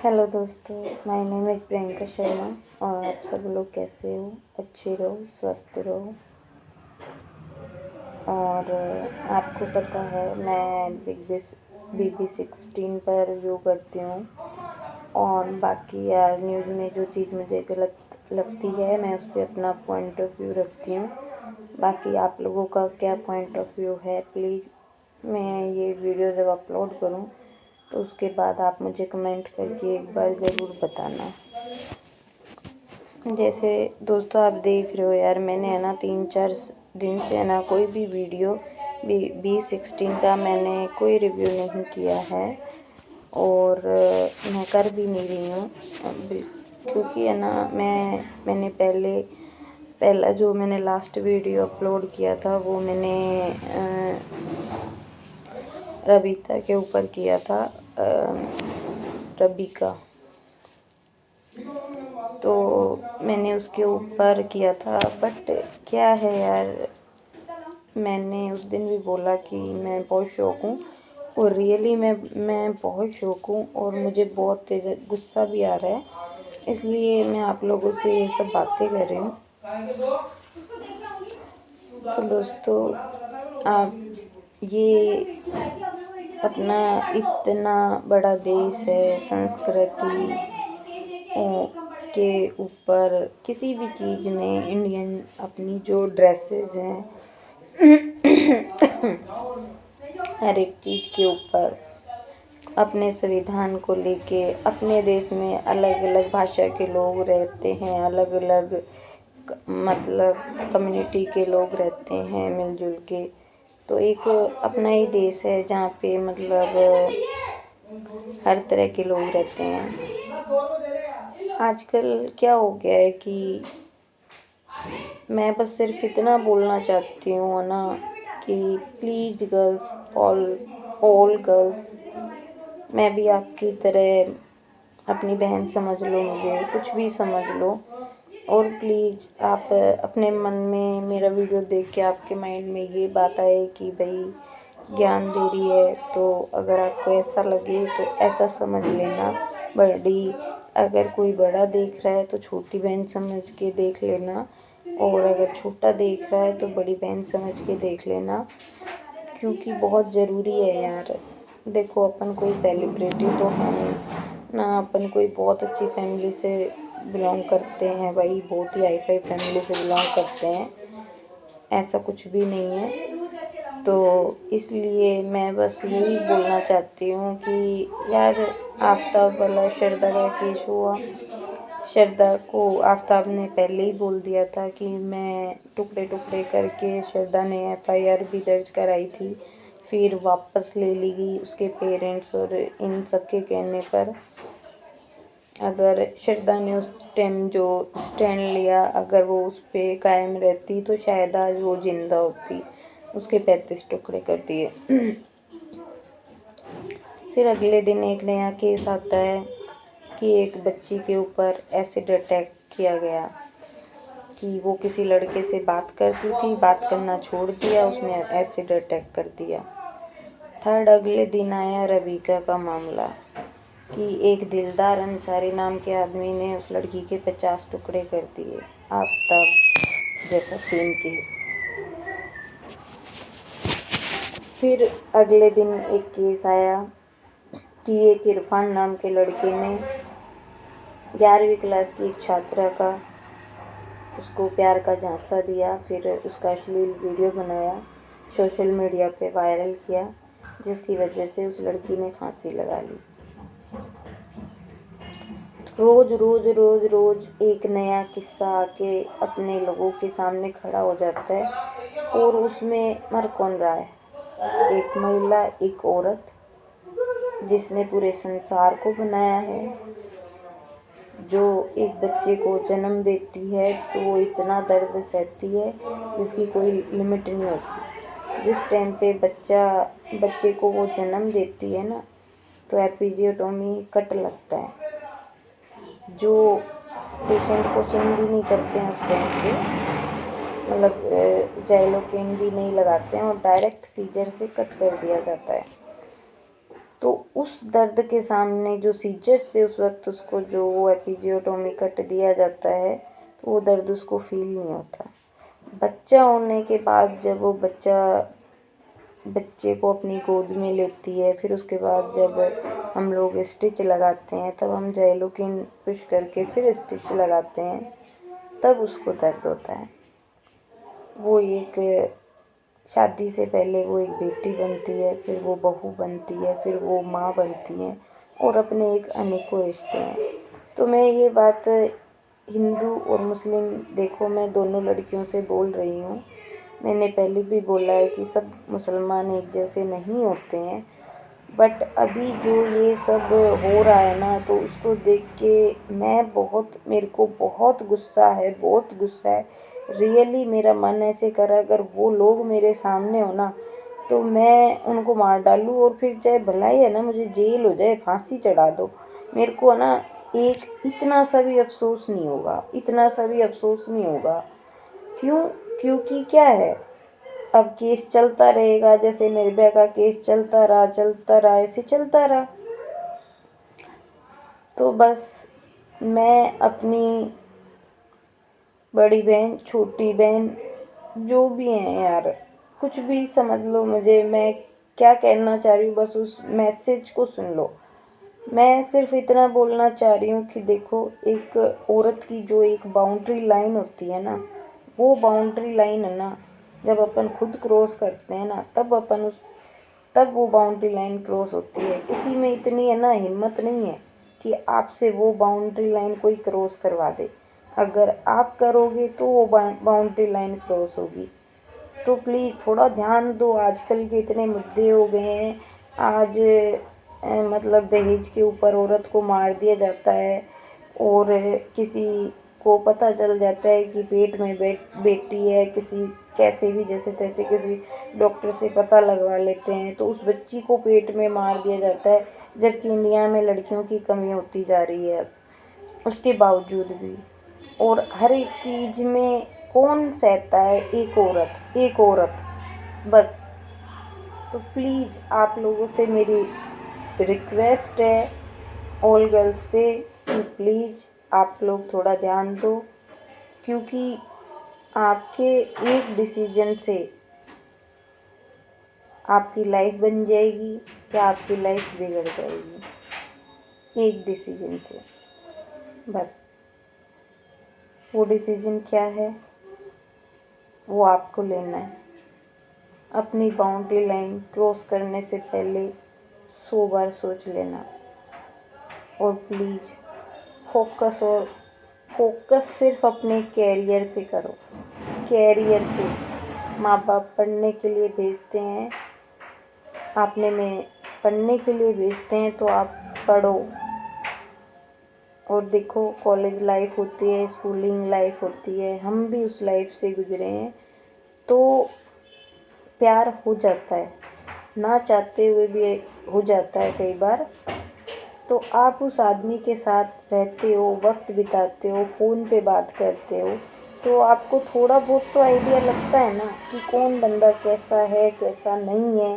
Hello दोस्तों, my name is Priyanka Sharma. और आप सब लोग कैसे हो? अच्छे रहो, स्वस्थ रहो। और आपको पता है मैं BB16 पर रिव्यू करती हूँ। और बाकी यार न्यूज़ में जो चीज़ मुझे गलत लगती है मैं उस पर अपना पॉइंट ऑफ व्यू रखती हूँ। बाकी आप लोगों का क्या पॉइंट ऑफ व्यू है, प्लीज़ मैं ये वीडियो जब अपलोड करूँ तो उसके बाद आप मुझे कमेंट करके एक बार ज़रूर बताना। जैसे दोस्तों आप देख रहे हो यार, मैंने है ना 3-4 दिन से है ना कोई भी वीडियो BB16 का मैंने कोई रिव्यू नहीं किया है। और मैं कर भी नहीं रही हूँ क्योंकि है ना मैंने पहला जो मैंने लास्ट वीडियो अपलोड किया था वो मैंने रबीता के ऊपर किया था, रबीका। तो मैंने उसके ऊपर किया था। बट क्या है यार, मैंने उस दिन भी बोला कि मैं बहुत शौक हूँ और रियली मैं बहुत शौक हूँ और मुझे बहुत तेज़ गुस्सा भी आ रहा है, इसलिए मैं आप लोगों से ये सब बातें कर रही हूँ। तो दोस्तों आप ये अपना इतना बड़ा देश है, संस्कृति के ऊपर किसी भी चीज़ में इंडियन अपनी जो ड्रेसेस हैं हर एक चीज़ के ऊपर अपने संविधान को लेके अपने देश में अलग अलग भाषा के लोग रहते हैं, अलग अलग मतलब कम्युनिटी के लोग रहते हैं मिलजुल के। तो एक अपना ही देश है जहाँ पे मतलब हर तरह के लोग रहते हैं। आजकल क्या हो गया है कि मैं बस सिर्फ इतना बोलना चाहती हूँ ना कि प्लीज़ गर्ल्स, ऑल गर्ल्स, मैं भी आपकी तरह अपनी बहन समझ लो, मुझे कुछ भी समझ लो। और प्लीज़ आप अपने मन में मेरा वीडियो देख के आपके माइंड में ये बात आए कि भाई ज्ञान दे रही है, तो अगर आपको ऐसा लगे तो ऐसा समझ लेना। बड़ी अगर कोई बड़ा देख रहा है तो छोटी बहन समझ के देख लेना, और अगर छोटा देख रहा है तो बड़ी बहन समझ के देख लेना, क्योंकि बहुत ज़रूरी है यार। देखो अपन कोई सेलिब्रिटी तो है नहीं ना, अपन कोई बहुत अच्छी फैमिली से बिलोंग करते हैं भाई, बहुत ही हाई फाई फैमिली से बिलोंग करते हैं, ऐसा कुछ भी नहीं है। तो इसलिए मैं बस यही बोलना चाहती हूँ कि यार आफ्ताब वाला श्रद्धा का केस हुआ, श्रद्धा को आफ्ताब ने पहले ही बोल दिया था कि मैं टुकड़े टुकड़े करके, श्रद्धा ने FIR भी दर्ज कराई थी, फिर वापस ले ली गई उसके पेरेंट्स और इन सब के कहने पर। अगर श्रद्धा ने उस टाइम जो स्टैंड लिया, अगर वो उस पर कायम रहती तो शायद आज वो जिंदा होती। उसके 35 टुकड़े कर दिए। फिर अगले दिन एक नया केस आता है कि एक बच्ची के ऊपर एसिड अटैक किया गया, कि वो किसी लड़के से बात करती थी, बात करना छोड़ दिया, उसने एसिड अटैक कर दिया। थर्ड अगले दिन आया रबीका का मामला कि एक दिलदार अंसारी नाम के आदमी ने उस लड़की के 50 टुकड़े कर दिए, आफ्ताब जैसा सेम केस। फिर अगले दिन एक केस आया कि एक इरफान नाम के लड़के ने 11वीं क्लास की एक छात्रा का उसको प्यार का झांसा दिया, फिर उसका अश्लील वीडियो बनाया, सोशल मीडिया पे वायरल किया, जिसकी वजह से उस लड़की ने फांसी लगा ली। रोज रोज रोज रोज एक नया किस्सा आके अपने लोगों के सामने खड़ा हो जाता है, और उसमें मर कौन रहा है? एक महिला, एक औरत जिसने पूरे संसार को बनाया है, जो एक बच्चे को जन्म देती है तो वो इतना दर्द सहती है जिसकी कोई लिमिट नहीं होती। जिस टाइम पे बच्चे को वो जन्म देती है ना, तो एपिजियोटोमी कट लगता है, जो पेशेंट को सुन भी नहीं करते हैं उस टाइम से, मतलब जाइलोकेन भी नहीं लगाते हैं और डायरेक्ट सीजर से कट कर दिया जाता है। तो उस दर्द के सामने जो सीजर से उस वक्त उसको जो वो एपिजियोटोमी कट दिया जाता है, तो वो दर्द उसको फील नहीं होता। बच्चा होने के बाद जब वो बच्चे को अपनी गोद में लेती है, फिर उसके बाद जब हम लोग स्टिच लगाते हैं, तब हम जेलोकिन पुश करके फिर स्टिच लगाते हैं, तब उसको दर्द होता है। वो एक शादी से पहले वो एक बेटी बनती है, फिर वो बहू बनती है, फिर वो माँ बनती है, और अपने एक अनेकों रिश्ते हैं। तो मैं ये बात हिंदू और मुस्लिम, देखो मैं दोनों लड़कियों से बोल रही हूँ। मैंने पहले भी बोला है कि सब मुसलमान एक जैसे नहीं होते हैं, बट अभी जो ये सब हो रहा है ना, तो उसको देख के मेरे को बहुत गुस्सा है, बहुत गुस्सा है। रियली मेरा मन ऐसे कर रहा है, अगर वो लोग मेरे सामने हो ना, तो मैं उनको मार डालूँ, और फिर चाहे भलाई है ना, मुझे जेल हो जाए, फांसी चढ़ा दो, मेरे को ना एक इतना सा भी अफसोस नहीं होगा, इतना सा भी अफसोस नहीं होगा। क्यों? क्योंकि क्या है, अब केस चलता रहेगा, जैसे निर्भया का केस चलता रहा, ऐसे चलता रहा। तो बस मैं अपनी बड़ी बहन, छोटी बहन, जो भी हैं यार, कुछ भी समझ लो मुझे, मैं क्या कहना चाह रही हूँ, बस उस मैसेज को सुन लो। मैं सिर्फ इतना बोलना चाह रही हूँ कि देखो, एक औरत की जो एक बाउंड्री लाइन होती है ना, वो बाउंड्री लाइन है ना, जब अपन खुद क्रॉस करते हैं ना, तब वो बाउंड्री लाइन क्रॉस होती है। किसी में इतनी है ना हिम्मत नहीं है कि आपसे वो बाउंड्री लाइन कोई क्रॉस करवा दे। अगर आप करोगे तो वो बाउंड्री लाइन क्रॉस होगी। तो प्लीज़ थोड़ा ध्यान दो। आजकल के इतने मुद्दे हो गए हैं। आज मतलब दहेज के ऊपर औरत को मार दिया जाता है, और किसी को पता चल जाता है कि पेट में बेटी है, किसी कैसे भी जैसे तैसे किसी डॉक्टर से पता लगवा लेते हैं, तो उस बच्ची को पेट में मार दिया जाता है, जबकि इंडिया में लड़कियों की कमी होती जा रही है उसके बावजूद भी। और हर एक चीज़ में कौन सहता है? एक औरत बस। तो प्लीज़ आप लोगों से मेरी रिक्वेस्ट है, ऑल गर्ल्स से, कि प्लीज़ आप लोग थोड़ा ध्यान दो, क्योंकि आपके एक डिसीजन से आपकी लाइफ बन जाएगी या आपकी लाइफ बिगड़ जाएगी। एक डिसीजन से बस। वो डिसीजन क्या है, वो आपको लेना है। अपनी बाउंड्री लाइन क्रॉस करने से पहले 100 बार सोच लेना। और प्लीज़ फोकस सिर्फ अपने कैरियर पे करो, कैरियर पे। माँ बाप पढ़ने के लिए भेजते हैं, पढ़ने के लिए भेजते हैं, तो आप पढ़ो। और देखो, कॉलेज लाइफ होती है, स्कूलिंग लाइफ होती है, हम भी उस लाइफ से गुजरे हैं। तो प्यार हो जाता है, ना चाहते हुए भी हो जाता है कई बार। तो आप उस आदमी के साथ रहते हो, वक्त बिताते हो, फ़ोन पे बात करते हो, तो आपको थोड़ा बहुत तो आइडिया लगता है ना कि कौन बंदा कैसा है, कैसा नहीं है।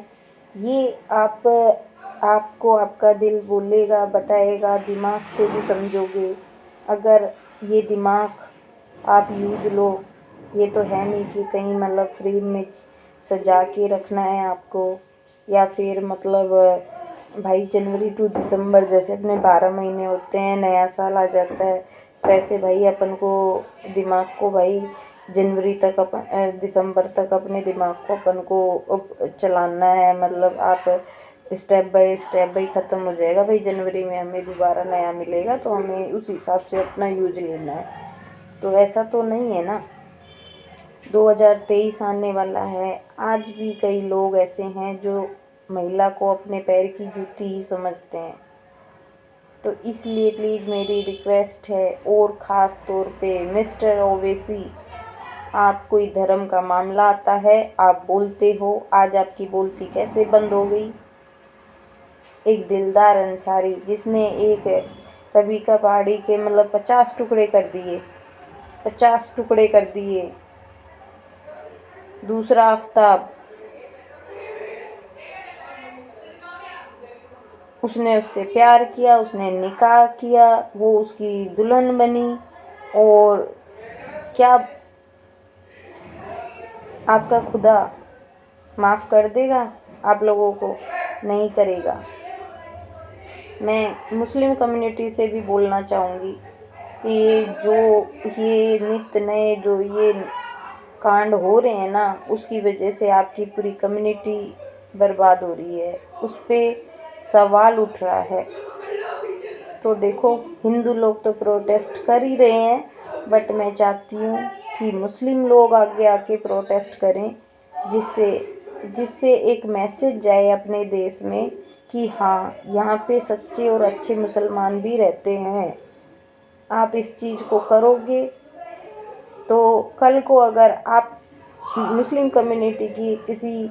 ये आपको आपका दिल बोलेगा, बताएगा, दिमाग से भी समझोगे। अगर ये दिमाग आप यूज़ लो, ये तो है नहीं कि कहीं मतलब फ्री में सजा के रखना है आपको, या फिर मतलब भाई जनवरी टू दिसंबर जैसे अपने 12 महीने होते हैं, नया साल आ जाता है, वैसे भाई अपन को दिमाग को भाई जनवरी तक दिसंबर तक अपने दिमाग को अपन को चलाना है। मतलब आप स्टेप बाय स्टेप भाई ख़त्म हो जाएगा भाई, जनवरी में हमें दोबारा नया मिलेगा, तो हमें उस हिसाब से अपना यूज लेना है। तो ऐसा तो नहीं है ना। 2023 आने वाला है, आज भी कई लोग ऐसे हैं जो महिला को अपने पैर की जूती ही समझते हैं। तो इसलिए प्लीज़ मेरी रिक्वेस्ट है, और ख़ास तौर पे मिस्टर ओवैसी, आप कोई धर्म का मामला आता है, आप बोलते हो, आज आपकी बोलती कैसे बंद हो गई? एक दिलदार अंसारी जिसने एक रबीका पहाड़ी के मतलब 50 टुकड़े कर दिए, 50 टुकड़े कर दिए। दूसरा आफ्ताब, उसने उससे प्यार किया, उसने निकाह किया, वो उसकी दुल्हन बनी। और क्या आपका खुदा माफ़ कर देगा आप लोगों को? नहीं करेगा। मैं मुस्लिम कम्युनिटी से भी बोलना चाहूँगी कि ये नित्य नए जो ये कांड हो रहे हैं ना, उसकी वजह से आपकी पूरी कम्युनिटी बर्बाद हो रही है, उस पर सवाल उठ रहा है। तो देखो, हिंदू लोग तो प्रोटेस्ट कर ही रहे हैं, बट मैं चाहती हूँ कि मुस्लिम लोग आगे आके प्रोटेस्ट करें, जिससे जिससे एक मैसेज जाए अपने देश में कि हाँ, यहाँ पे सच्चे और अच्छे मुसलमान भी रहते हैं। आप इस चीज़ को करोगे तो कल को अगर आप मुस्लिम कम्युनिटी की किसी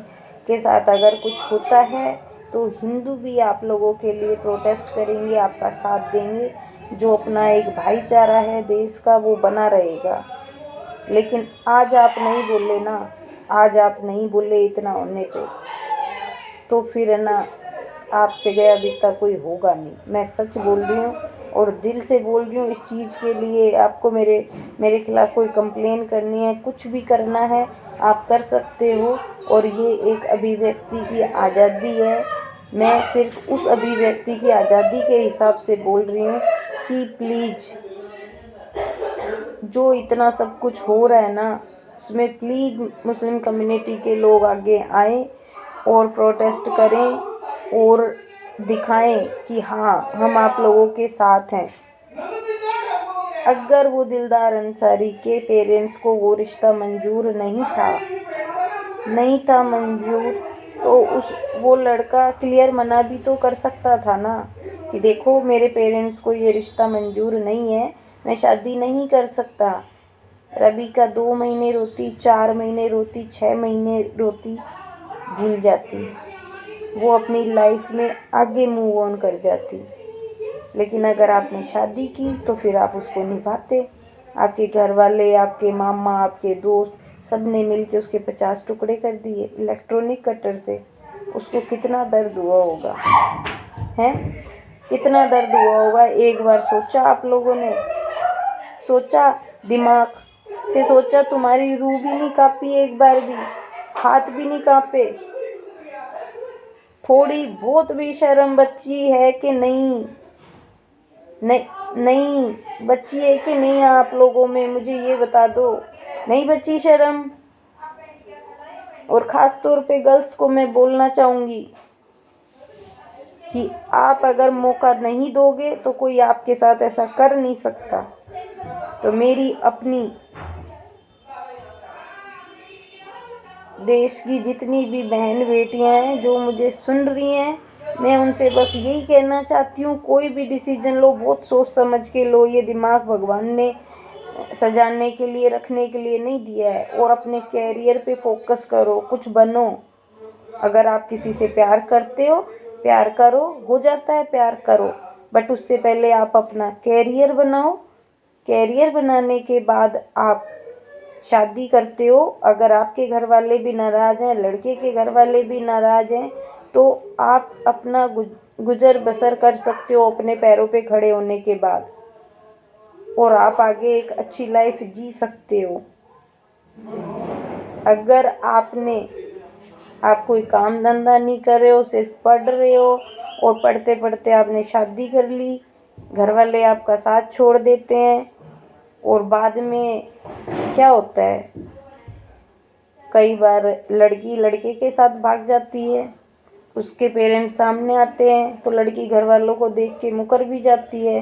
के साथ अगर कुछ होता है तो हिंदू भी आप लोगों के लिए प्रोटेस्ट करेंगे, आपका साथ देंगे। जो अपना एक भाईचारा है देश का, वो बना रहेगा। लेकिन आज आप नहीं बोले ना, आज आप नहीं बोले इतना होने पे, तो फिर है ना, आपसे गया बीता कोई होगा नहीं। मैं सच बोल रही हूँ और दिल से बोल रही हूँ। इस चीज़ के लिए आपको मेरे खिलाफ़ कोई कंप्लेन करनी है, कुछ भी करना है, आप कर सकते हो। और ये एक अभिव्यक्ति की आज़ादी है। मैं सिर्फ उस अभिव्यक्ति की आज़ादी के हिसाब से बोल रही हूँ कि प्लीज़, जो इतना सब कुछ हो रहा है ना, उसमें प्लीज़ मुस्लिम कम्युनिटी के लोग आगे आएँ और प्रोटेस्ट करें और दिखाएं कि हाँ, हम आप लोगों के साथ हैं। अगर वो दिलदार अंसारी के पेरेंट्स को वो रिश्ता मंजूर नहीं था मंजूर, तो वो लड़का क्लियर मना भी तो कर सकता था ना कि देखो, मेरे पेरेंट्स को ये रिश्ता मंजूर नहीं है, मैं शादी नहीं कर सकता। रबीका 2 महीने रोती, 4 महीने रोती, 6 महीने रोती, भूल जाती, वो अपनी लाइफ में आगे मूव ऑन कर जाती। लेकिन अगर आपने शादी की तो फिर आप उसको निभाते। आपके घर वाले, आपके मामा, आपके दोस्त, सब ने मिल के उसके 50 टुकड़े कर दिए इलेक्ट्रॉनिक कटर से। उसको कितना दर्द हुआ होगा, हैं? कितना दर्द हुआ होगा? एक बार सोचा आप लोगों ने? सोचा, दिमाग से सोचा? तुम्हारी रूह भी नहीं कांपी एक बार भी? हाथ भी नहीं कांपे? थोड़ी बहुत भी शर्म बची है कि नहीं? नहीं बच्ची है कि नहीं आप लोगों में? मुझे ये बता दो, नहीं बच्ची शर्म? और ख़ास तौर पे गर्ल्स को मैं बोलना चाहूँगी कि आप अगर मौका नहीं दोगे तो कोई आपके साथ ऐसा कर नहीं सकता। तो मेरी अपनी देश की जितनी भी बहन बेटियां हैं जो मुझे सुन रही हैं, मैं उनसे बस यही कहना चाहती हूँ, कोई भी डिसीजन लो, बहुत सोच समझ के लो। ये दिमाग भगवान ने सजाने के लिए, रखने के लिए नहीं दिया है। और अपने कैरियर पे फोकस करो, कुछ बनो। अगर आप किसी से प्यार करते हो, प्यार करो, हो जाता है, प्यार करो, बट उससे पहले आप अपना कैरियर बनाओ। कैरियर बनाने के बाद आप शादी करते हो। अगर आपके घर वाले भी नाराज़ हैं, लड़के के घर वाले भी नाराज़ हैं, तो आप अपना गुजर बसर कर सकते हो अपने पैरों पे खड़े होने के बाद, और आप आगे एक अच्छी लाइफ जी सकते हो। अगर आप कोई काम धंधा नहीं कर रहे हो, सिर्फ पढ़ रहे हो, और पढ़ते पढ़ते आपने शादी कर ली, घर वाले आपका साथ छोड़ देते हैं, और बाद में क्या होता है, कई बार लड़की लड़के के साथ भाग जाती है, उसके पेरेंट्स सामने आते हैं, तो लड़की घर वालों को देख के मुकर भी जाती है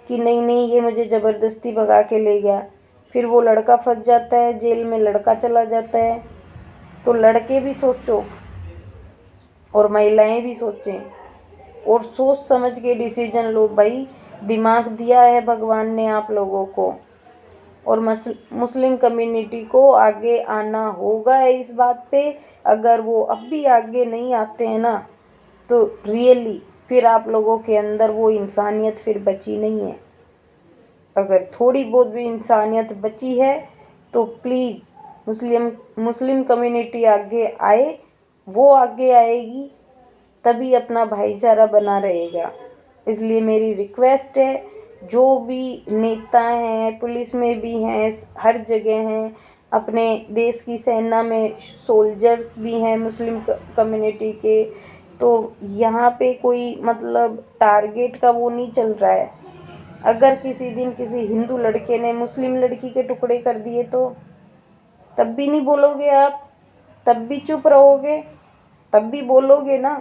कि नहीं, ये मुझे ज़बरदस्ती भगा के ले गया। फिर वो लड़का फंस जाता है, जेल में लड़का चला जाता है। तो लड़के भी सोचो और महिलाएं भी सोचें, और सोच समझ के डिसीजन लो भाई। दिमाग दिया है भगवान ने आप लोगों को, और मुस्लिम कम्युनिटी को आगे आना होगा इस बात पे। अगर वो अब भी आगे नहीं आते हैं ना, तो रियली फिर आप लोगों के अंदर वो इंसानियत फिर बची नहीं है। अगर थोड़ी बहुत भी इंसानियत बची है तो प्लीज़ मुस्लिम कम्युनिटी आगे आए, वो आगे आएगी तभी अपना भाईचारा बना रहेगा। इसलिए मेरी रिक्वेस्ट है, जो भी नेता हैं, पुलिस में भी हैं, हर जगह हैं, अपने देश की सेना में सोल्जर्स भी हैं मुस्लिम कम्युनिटी के, तो यहाँ पे कोई मतलब टारगेट का वो नहीं चल रहा है। अगर किसी दिन किसी हिंदू लड़के ने मुस्लिम लड़की के टुकड़े कर दिए तो तब भी नहीं बोलोगे आप? तब भी चुप रहोगे? तब भी बोलोगे ना?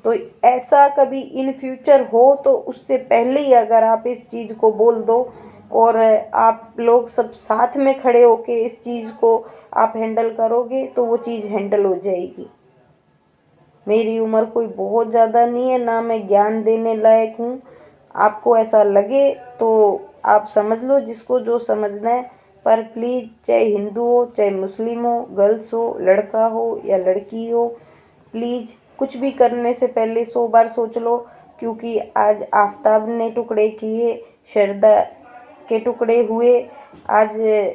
तो ऐसा कभी इन फ्यूचर हो तो उससे पहले ही अगर आप इस चीज़ को बोल दो और आप लोग सब साथ में खड़े होके इस चीज़ को आप हैंडल करोगे तो वो चीज़ हैंडल हो जाएगी। मेरी उम्र कोई बहुत ज़्यादा नहीं है, ना मैं ज्ञान देने लायक हूँ। आपको ऐसा लगे तो आप समझ लो, जिसको जो समझना है, पर प्लीज़ चाहे हिंदू हो, चाहे मुस्लिम हो, गर्ल्स हो, लड़का हो या लड़की हो, प्लीज़ कुछ भी करने से पहले 100 बार सोच लो। क्योंकि आज आफ्ताब ने टुकड़े किए, शारदा के टुकड़े हुए, आज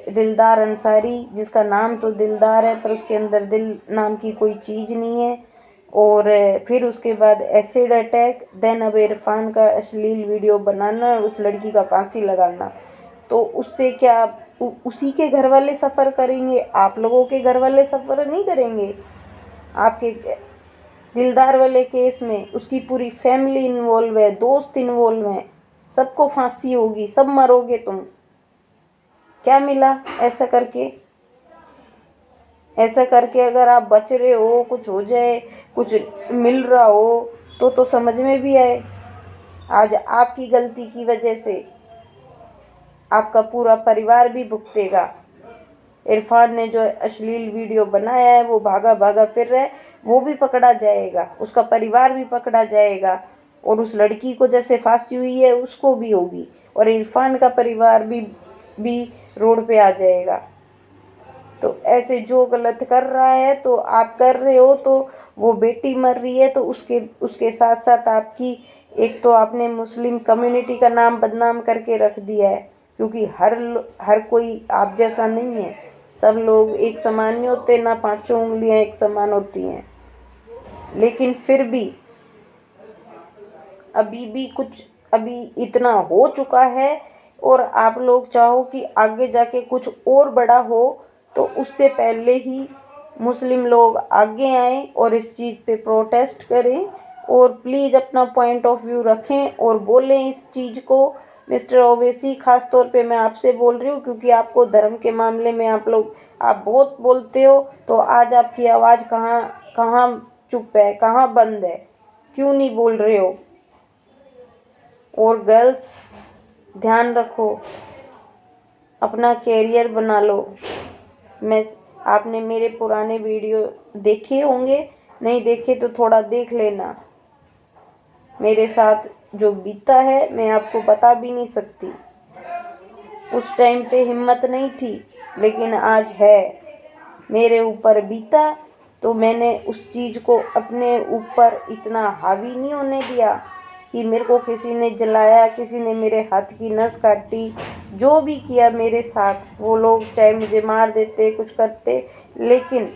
दिलदार अंसारी, जिसका नाम तो दिलदार है पर उसके अंदर दिल नाम की कोई चीज़ नहीं है, और फिर उसके बाद एसिड अटैक, देन अब इरफान का अश्लील वीडियो बनाना, उस लड़की का फांसी लगाना। तो उससे क्या उसी के घर वाले सफ़र करेंगे? आप लोगों के घर वाले सफ़र नहीं करेंगे? आपके दिलदार वाले केस में उसकी पूरी फैमिली इन्वॉल्व है, दोस्त इन्वॉल्व हैं, सबको फांसी होगी, सब मरोगे तुम। क्या मिला ऐसा करके? ऐसा करके अगर आप बच रहे हो, कुछ हो जाए, कुछ मिल रहा हो तो समझ में भी आए। आज आपकी गलती की वजह से आपका पूरा परिवार भी भुगतेगा। इरफान ने जो अश्लील वीडियो बनाया है, वो भागा भागा फिर रहा है, वो भी पकड़ा जाएगा, उसका परिवार भी पकड़ा जाएगा, और उस लड़की को जैसे फांसी हुई है उसको भी होगी, और इरफान का परिवार भी रोड पे आ जाएगा। तो ऐसे जो गलत कर रहा है तो आप कर रहे हो, तो वो बेटी मर रही है तो उसके साथ साथ आपकी, एक तो आपने मुस्लिम कम्युनिटी का नाम बदनाम करके रख दिया है। क्योंकि हर कोई आप जैसा नहीं है, सब लोग एक समान नहीं होते, ना पांचों उंगलियां एक समान होती हैं। लेकिन फिर भी अभी इतना हो चुका है, और आप लोग चाहो कि आगे जाके कुछ और बड़ा हो, तो उससे पहले ही मुस्लिम लोग आगे आएं और इस चीज़ पे प्रोटेस्ट करें, और प्लीज़ अपना पॉइंट ऑफ व्यू रखें और बोलें इस चीज़ को। मिस्टर ओवैसी, ख़ास तौर पे मैं आपसे बोल रही हूँ, क्योंकि आपको धर्म के मामले में आप बहुत बोलते हो, तो आज आपकी आवाज़ कहाँ कहाँ चुप है, कहाँ बंद है, क्यों नहीं बोल रहे हो? और गर्ल्स, ध्यान रखो, अपना कैरियर बना लो। आपने मेरे पुराने वीडियो देखे होंगे, नहीं देखे तो थोड़ा देख लेना। मेरे साथ जो बीता है मैं आपको बता भी नहीं सकती। उस टाइम पे हिम्मत नहीं थी, लेकिन आज है। मेरे ऊपर बीता तो मैंने उस चीज़ को अपने ऊपर इतना हावी नहीं होने दिया कि मेरे को किसी ने जलाया, किसी ने मेरे हाथ की नस काटी, जो भी किया मेरे साथ, वो लोग चाहे मुझे मार देते, कुछ करते, लेकिन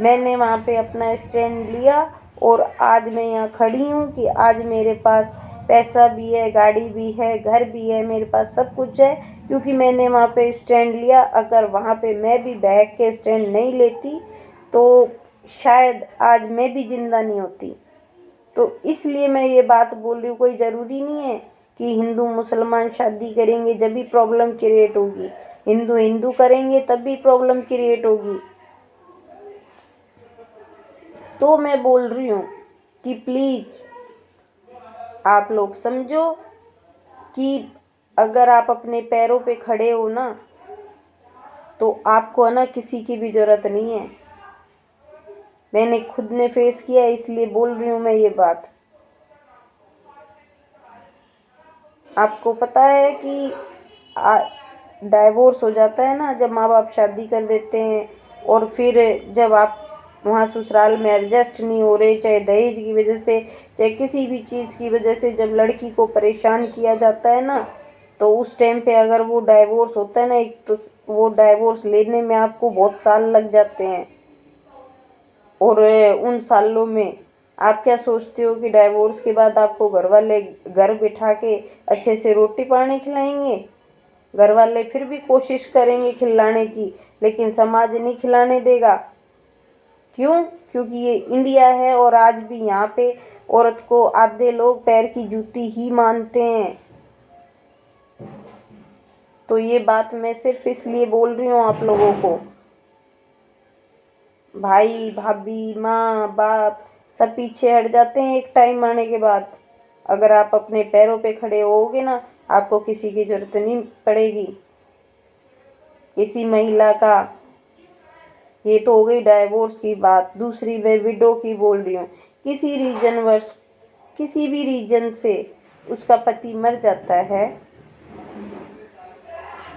मैंने वहाँ पे अपना स्टैंड लिया, और आज मैं यहाँ खड़ी हूँ कि आज मेरे पास पैसा भी है, गाड़ी भी है, घर भी है, मेरे पास सब कुछ है, क्योंकि मैंने वहाँ पे स्टैंड लिया। अगर वहाँ पे मैं भी बहक के स्टैंड नहीं लेती तो शायद आज मैं भी जिंदा नहीं होती। तो इसलिए मैं ये बात बोल रही हूँ, कोई ज़रूरी नहीं है कि हिंदू मुसलमान शादी करेंगे जब भी प्रॉब्लम क्रिएट होगी, हिंदू हिंदू करेंगे तब भी प्रॉब्लम क्रिएट होगी। तो मैं बोल रही हूँ कि प्लीज़ आप लोग समझो कि अगर आप अपने पैरों पे खड़े हो ना, तो आपको है ना किसी की भी ज़रूरत नहीं है। मैंने खुद ने फेस किया है, इसलिए बोल रही हूँ मैं ये बात। आपको पता है कि डाइवोर्स हो जाता है ना, जब माँ बाप शादी कर देते हैं, और फिर जब आप वहाँ ससुराल में एडजस्ट नहीं हो रहे, चाहे दहेज की वजह से, चाहे किसी भी चीज़ की वजह से, जब लड़की को परेशान किया जाता है ना, तो उस टाइम पे अगर वो डाइवोर्स होता है ना, एक तो वो डाइवोर्स लेने में आपको बहुत साल लग जाते हैं। और उन सालों में आप क्या सोचते हो कि डाइवोर्स के बाद आपको घर वाले घर बिठा के अच्छे से रोटी पानी खिलाएंगे? घर वाले फिर भी कोशिश करेंगे खिलाने की, लेकिन समाज नहीं खिलाने देगा। क्यों? क्योंकि ये इंडिया है और आज भी यहाँ पे औरत को आधे लोग पैर की जूती ही मानते हैं। तो ये बात मैं सिर्फ इसलिए बोल रही हूँ आप लोगों को, भाई भाभी माँ बाप सब पीछे हट जाते हैं एक टाइम आने के बाद। अगर आप अपने पैरों पे खड़े होगे ना, आपको किसी की जरूरत नहीं पड़ेगी। किसी महिला का, ये तो हो गई डाइवोर्स की बात। दूसरी मैं विडो की बोल रही हूँ। किसी रीजनवश, किसी भी रीजन से उसका पति मर जाता है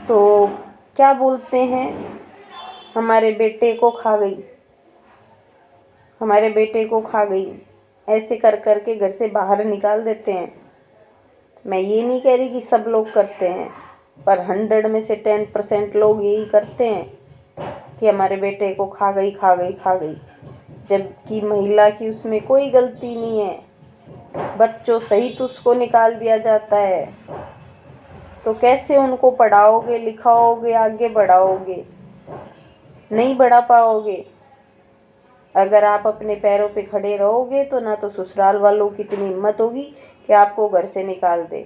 तो क्या बोलते हैं, हमारे बेटे को खा गई, हमारे बेटे को खा गई, ऐसे कर कर के घर से बाहर निकाल देते हैं। मैं ये नहीं कह रही कि सब लोग करते हैं, पर 100 में से 10% लोग यही करते हैं कि हमारे बेटे को खा गई खा गई खा गई, जबकि महिला की उसमें कोई गलती नहीं है। बच्चों सहित उसको निकाल दिया जाता है। तो कैसे उनको पढ़ाओगे लिखाओगे आगे बढ़ाओगे? नहीं बढ़ा पाओगे। अगर आप अपने पैरों पे खड़े रहोगे तो ना तो ससुराल वालों की इतनी हिम्मत होगी कि आपको घर से निकाल दे,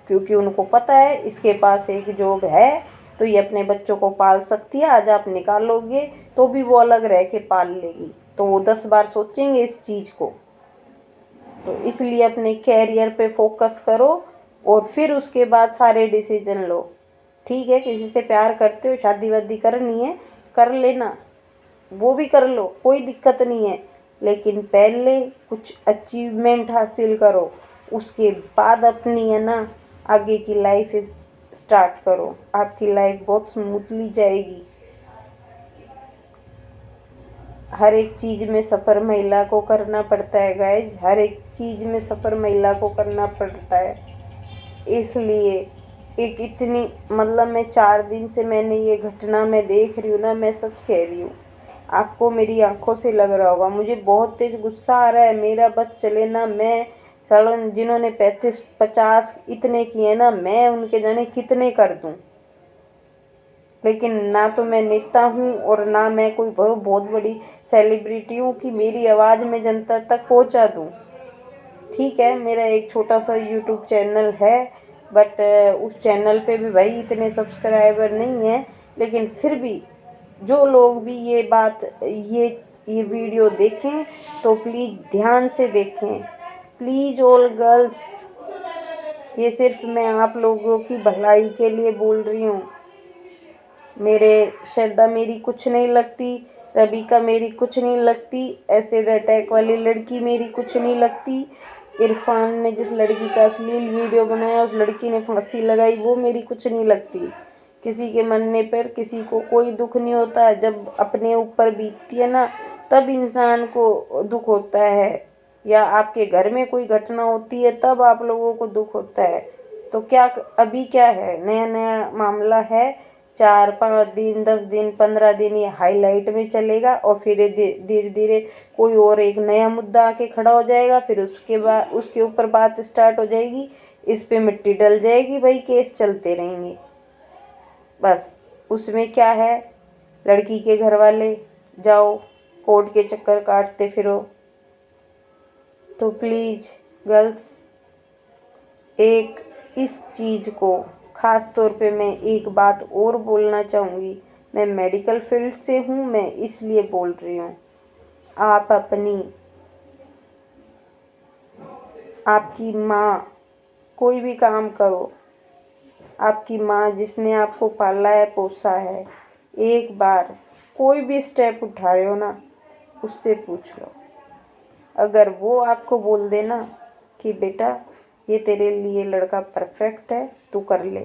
क्योंकि उनको पता है इसके पास एक जॉब है तो ये अपने बच्चों को पाल सकती है। आज आप निकालोगे तो भी वो अलग रह के पाल लेगी, तो वो 10 बार सोचेंगे इस चीज़ को। तो इसलिए अपने कैरियर पे फोकस करो और फिर उसके बाद सारे डिसीजन लो। ठीक है, किसी से प्यार करते हो, शादी वादी करनी है, कर लेना, वो भी कर लो, कोई दिक्कत नहीं है, लेकिन पहले कुछ अचीवमेंट हासिल करो, उसके बाद अपनी है ना आगे की लाइफ स्टार्ट करो। आपकी लाइफ बहुत स्मूथली जाएगी। हर एक चीज़ में सफ़र महिला को करना पड़ता है गाइज, हर एक चीज़ में सफ़र महिला को करना पड़ता है। इसलिए एक इतनी मतलब मैं 4 दिन से मैंने ये घटना मैं देख रही हूँ ना, मैं सच कह रही हूँ, आपको मेरी आंखों से लग रहा होगा, मुझे बहुत तेज गुस्सा आ रहा है। मेरा बस चले ना, मैं सड़न जिन्होंने 35-50 इतने किए ना, मैं उनके जाने कितने कर दूं। लेकिन ना तो मैं नेता हूँ और ना मैं कोई बहुत बड़ी सेलिब्रिटी हूँ कि मेरी आवाज़ मैं जनता तक पहुँचा दूँ। ठीक है, मेरा एक छोटा सा यूट्यूब चैनल है, बट उस चैनल पे भी भाई इतने सब्सक्राइबर नहीं है, लेकिन फिर भी जो लोग भी ये बात ये वीडियो देखें तो प्लीज़ ध्यान से देखें। प्लीज़ ऑल गर्ल्स, ये सिर्फ मैं आप लोगों की भलाई के लिए बोल रही हूँ। मेरे श्रद्धा मेरी कुछ नहीं लगती, रबिका मेरी कुछ नहीं लगती, एसिड अटैक वाली लड़की मेरी कुछ नहीं लगती, इरफान ने जिस लड़की का अश्लील वीडियो बनाया उस लड़की ने फांसी लगाई वो मेरी कुछ नहीं लगती। किसी के मरने पर किसी को कोई दुख नहीं होता, जब अपने ऊपर बीतती है ना तब इंसान को दुख होता है, या आपके घर में कोई घटना होती है तब आप लोगों को दुख होता है। तो क्या अभी क्या है, नया नया मामला है, 4-5 दिन 10 दिन 15 दिन ये हाईलाइट में चलेगा और फिर धीरे धीरे कोई और एक नया मुद्दा आके खड़ा हो जाएगा, फिर उसके बाद उसके ऊपर बात स्टार्ट हो जाएगी, इस पे मिट्टी डल जाएगी, भाई केस चलते रहेंगे। बस उसमें क्या है, लड़की के घर वाले जाओ कोर्ट के चक्कर काटते फिरो। तो प्लीज़ गर्ल्स, एक इस चीज़ को ख़ास तौर पे मैं एक बात और बोलना चाहूँगी, मैं मेडिकल फील्ड से हूँ, मैं इसलिए बोल रही हूँ, आप अपनी आपकी माँ, कोई भी काम करो, आपकी माँ जिसने आपको पाला है पोसा है, एक बार कोई भी स्टेप उठा रहे हो ना उससे पूछ लो। अगर वो आपको बोल देना कि बेटा ये तेरे लिए लड़का परफेक्ट है, तू कर ले,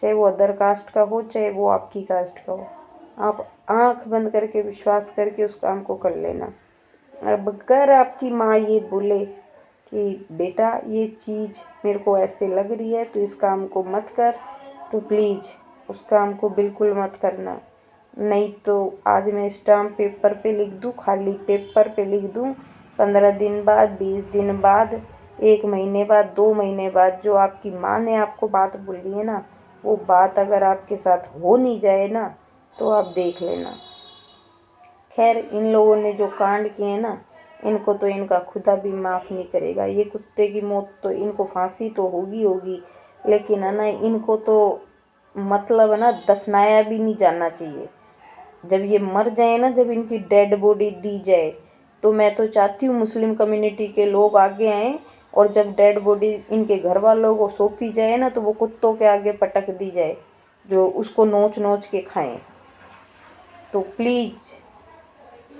चाहे वो अदर कास्ट का हो चाहे वो आपकी कास्ट का हो, आप आंख बंद करके विश्वास करके उस काम को कर लेना। अब अगर आपकी माँ ये बोले कि बेटा ये चीज़ मेरे को ऐसे लग रही है तो इस काम को मत कर, तो प्लीज़ उस काम को बिल्कुल मत करना। नहीं तो आज मैं स्टाम्प पेपर पे लिख दूँ, खाली पेपर पे लिख दूँ, 15 दिन बाद, 20 दिन बाद, 1 महीने बाद, 2 महीने बाद जो आपकी माँ ने आपको बात बोली है ना, वो बात अगर आपके साथ हो नहीं जाए ना, तो आप देख लेना। खैर, इन लोगों ने जो कांड किए हैं ना, इनको तो इनका खुदा भी माफ़ नहीं करेगा। ये कुत्ते की मौत तो इनको फांसी तो होगी होगी, लेकिन है ना, इनको तो मतलब है ना, दफनाया भी नहीं जाना चाहिए। जब ये मर जाए ना, जब इनकी डेड बॉडी दी जाए, तो मैं तो चाहती हूँ मुस्लिम कम्युनिटी के लोग आगे आएँ, और जब डेड बॉडी इनके घर वालों को सौंपी जाए ना, तो वो कुत्तों के आगे पटक दी जाए, जो उसको नोच नोच के खाएं। तो प्लीज़,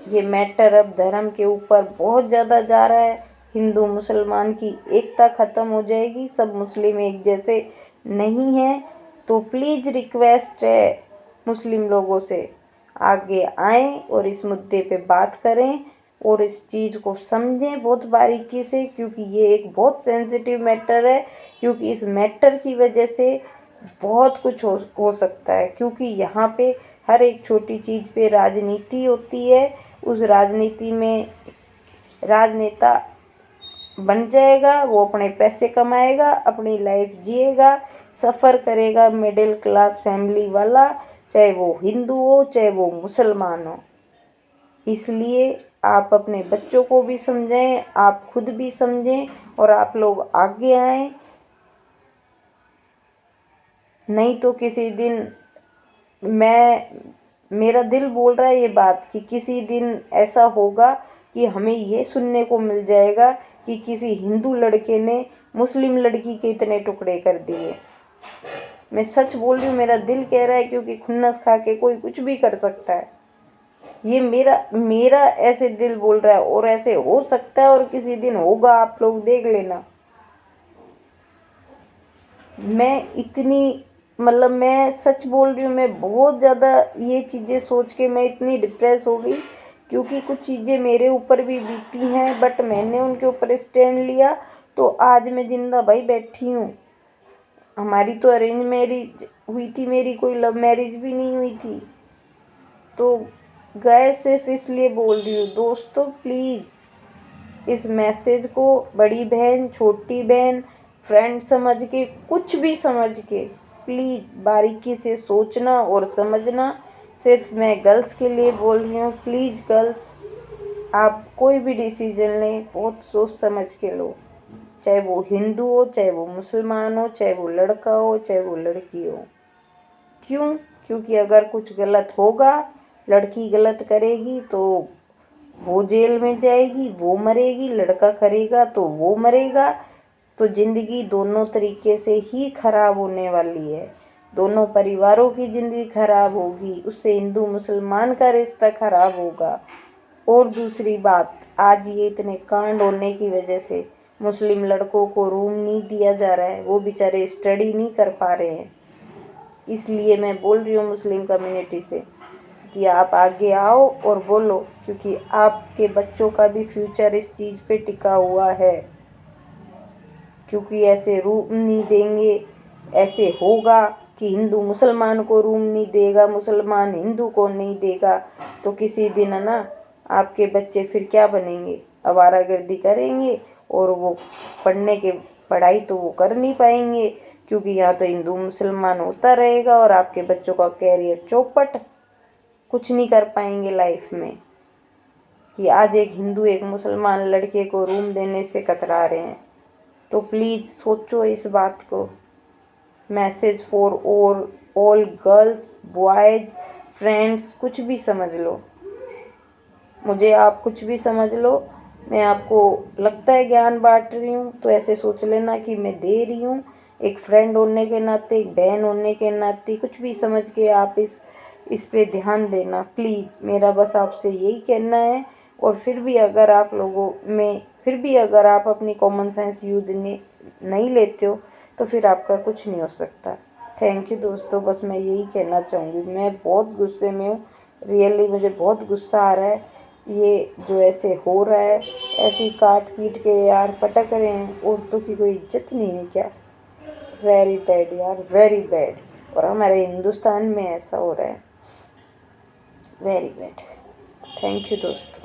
ये मैटर अब धर्म के ऊपर बहुत ज़्यादा जा रहा है। हिंदू मुसलमान की एकता ख़त्म हो जाएगी, सब मुस्लिम एक जैसे नहीं हैं। तो प्लीज़ रिक्वेस्ट है मुस्लिम लोगों से, आगे आएँ और इस मुद्दे पे बात करें और इस चीज़ को समझें बहुत बारीकी से, क्योंकि ये एक बहुत सेंसिटिव मैटर है। क्योंकि इस मैटर की वजह से बहुत कुछ हो सकता है, क्योंकि यहाँ पे हर एक छोटी चीज़ पे राजनीति होती है। उस राजनीति में राजनेता बन जाएगा, वो अपने पैसे कमाएगा, अपनी लाइफ जिएगा, सफ़र करेगा, मिडिल क्लास फैमिली वाला, चाहे वो हिंदू हो चाहे वो मुसलमान हो। इसलिए आप अपने बच्चों को भी समझें, आप खुद भी समझें, और आप लोग आगे आएँ। नहीं तो किसी दिन मेरा दिल बोल रहा है ये बात, कि किसी दिन ऐसा होगा कि हमें ये सुनने को मिल जाएगा कि किसी हिंदू लड़के ने मुस्लिम लड़की के इतने टुकड़े कर दिए। मैं सच बोल रही हूँ, मेरा दिल कह रहा है, क्योंकि खुन्नस खा के कोई कुछ भी कर सकता है। ये मेरा ऐसे दिल बोल रहा है, और ऐसे हो सकता है और किसी दिन होगा, आप लोग देख लेना। मैं सच बोल रही हूँ, मैं बहुत ज़्यादा ये चीज़ें सोच के मैं इतनी डिप्रेस हो गई, क्योंकि कुछ चीज़ें मेरे ऊपर भी बीती हैं, बट मैंने उनके ऊपर स्टैंड लिया, तो आज मैं जिंदा भाई बैठी हूँ। हमारी तो अरेंज मैरिज हुई थी, मेरी कोई लव मैरिज भी नहीं हुई थी। तो गाय सिर्फ इसलिए बोल रही हूँ दोस्तों, प्लीज़ इस मैसेज को बड़ी बहन, छोटी बहन, फ्रेंड समझ के, कुछ भी समझ के, प्लीज़ बारीकी से सोचना और समझना। सिर्फ मैं गर्ल्स के लिए बोल रही हूँ, प्लीज़ गर्ल्स, आप कोई भी डिसीजन लें बहुत सोच समझ के लो, चाहे वो हिंदू हो, चाहे वो मुसलमान हो, चाहे वो लड़का हो, चाहे वो लड़की हो। क्यों? क्योंकि अगर कुछ गलत होगा, लड़की गलत करेगी तो वो जेल में जाएगी, वो मरेगी, लड़का करेगा तो वो मरेगा। तो ज़िंदगी दोनों तरीके से ही खराब होने वाली है, दोनों परिवारों की ज़िंदगी खराब होगी, उससे हिंदू मुसलमान का रिश्ता खराब होगा। और दूसरी बात, आज ये इतने कांड होने की वजह से मुस्लिम लड़कों को रूम नहीं दिया जा रहा है, वो बेचारे स्टडी नहीं कर पा रहे हैं। इसलिए मैं बोल रही हूँ मुस्लिम कम्युनिटी से कि आप आगे आओ और बोलो, क्योंकि आपके बच्चों का भी फ्यूचर इस चीज़ पे टिका हुआ है। क्योंकि ऐसे रूम नहीं देंगे, ऐसे होगा कि हिंदू मुसलमान को रूम नहीं देगा, मुसलमान हिंदू को नहीं देगा, तो किसी दिन है ना, आपके बच्चे फिर क्या बनेंगे? आवारागर्दी करेंगे, और वो पढ़ाई तो वो कर नहीं पाएंगे, क्योंकि यहाँ तो हिंदू मुसलमान होता रहेगा, और आपके बच्चों का कैरियर चौपट, कुछ नहीं कर पाएंगे लाइफ में। कि आज एक हिंदू एक मुसलमान लड़के को रूम देने से कतरा रहे हैं। तो प्लीज़ सोचो इस बात को। Message for all girls, boys, friends, कुछ भी समझ लो, मुझे आप कुछ भी समझ लो। मैं आपको लगता है ज्ञान बांट रही हूँ, तो ऐसे सोच लेना कि मैं दे रही हूँ, एक फ्रेंड होने के नाते, एक बहन होने के नाते, कुछ भी समझ के आप इस पे ध्यान देना प्लीज़। मेरा बस आपसे यही कहना है। और फिर भी अगर आप अपनी कॉमन सेंस यूज नहीं लेते हो, तो फिर आपका कुछ नहीं हो सकता। थैंक यू दोस्तों, बस मैं यही कहना चाहूँगी। मैं बहुत गुस्से में हूँ, रियली मुझे बहुत गुस्सा आ रहा है। ये जो ऐसे हो रहा है, ऐसी काट पीट के यार पटक रहे हैं, औरतों की कोई इज्जत नहीं है क्या? वेरी बैड यार, वेरी बैड। और हमारे हिंदुस्तान में ऐसा हो रहा है। Very bad. थैंक यू दोस्तों।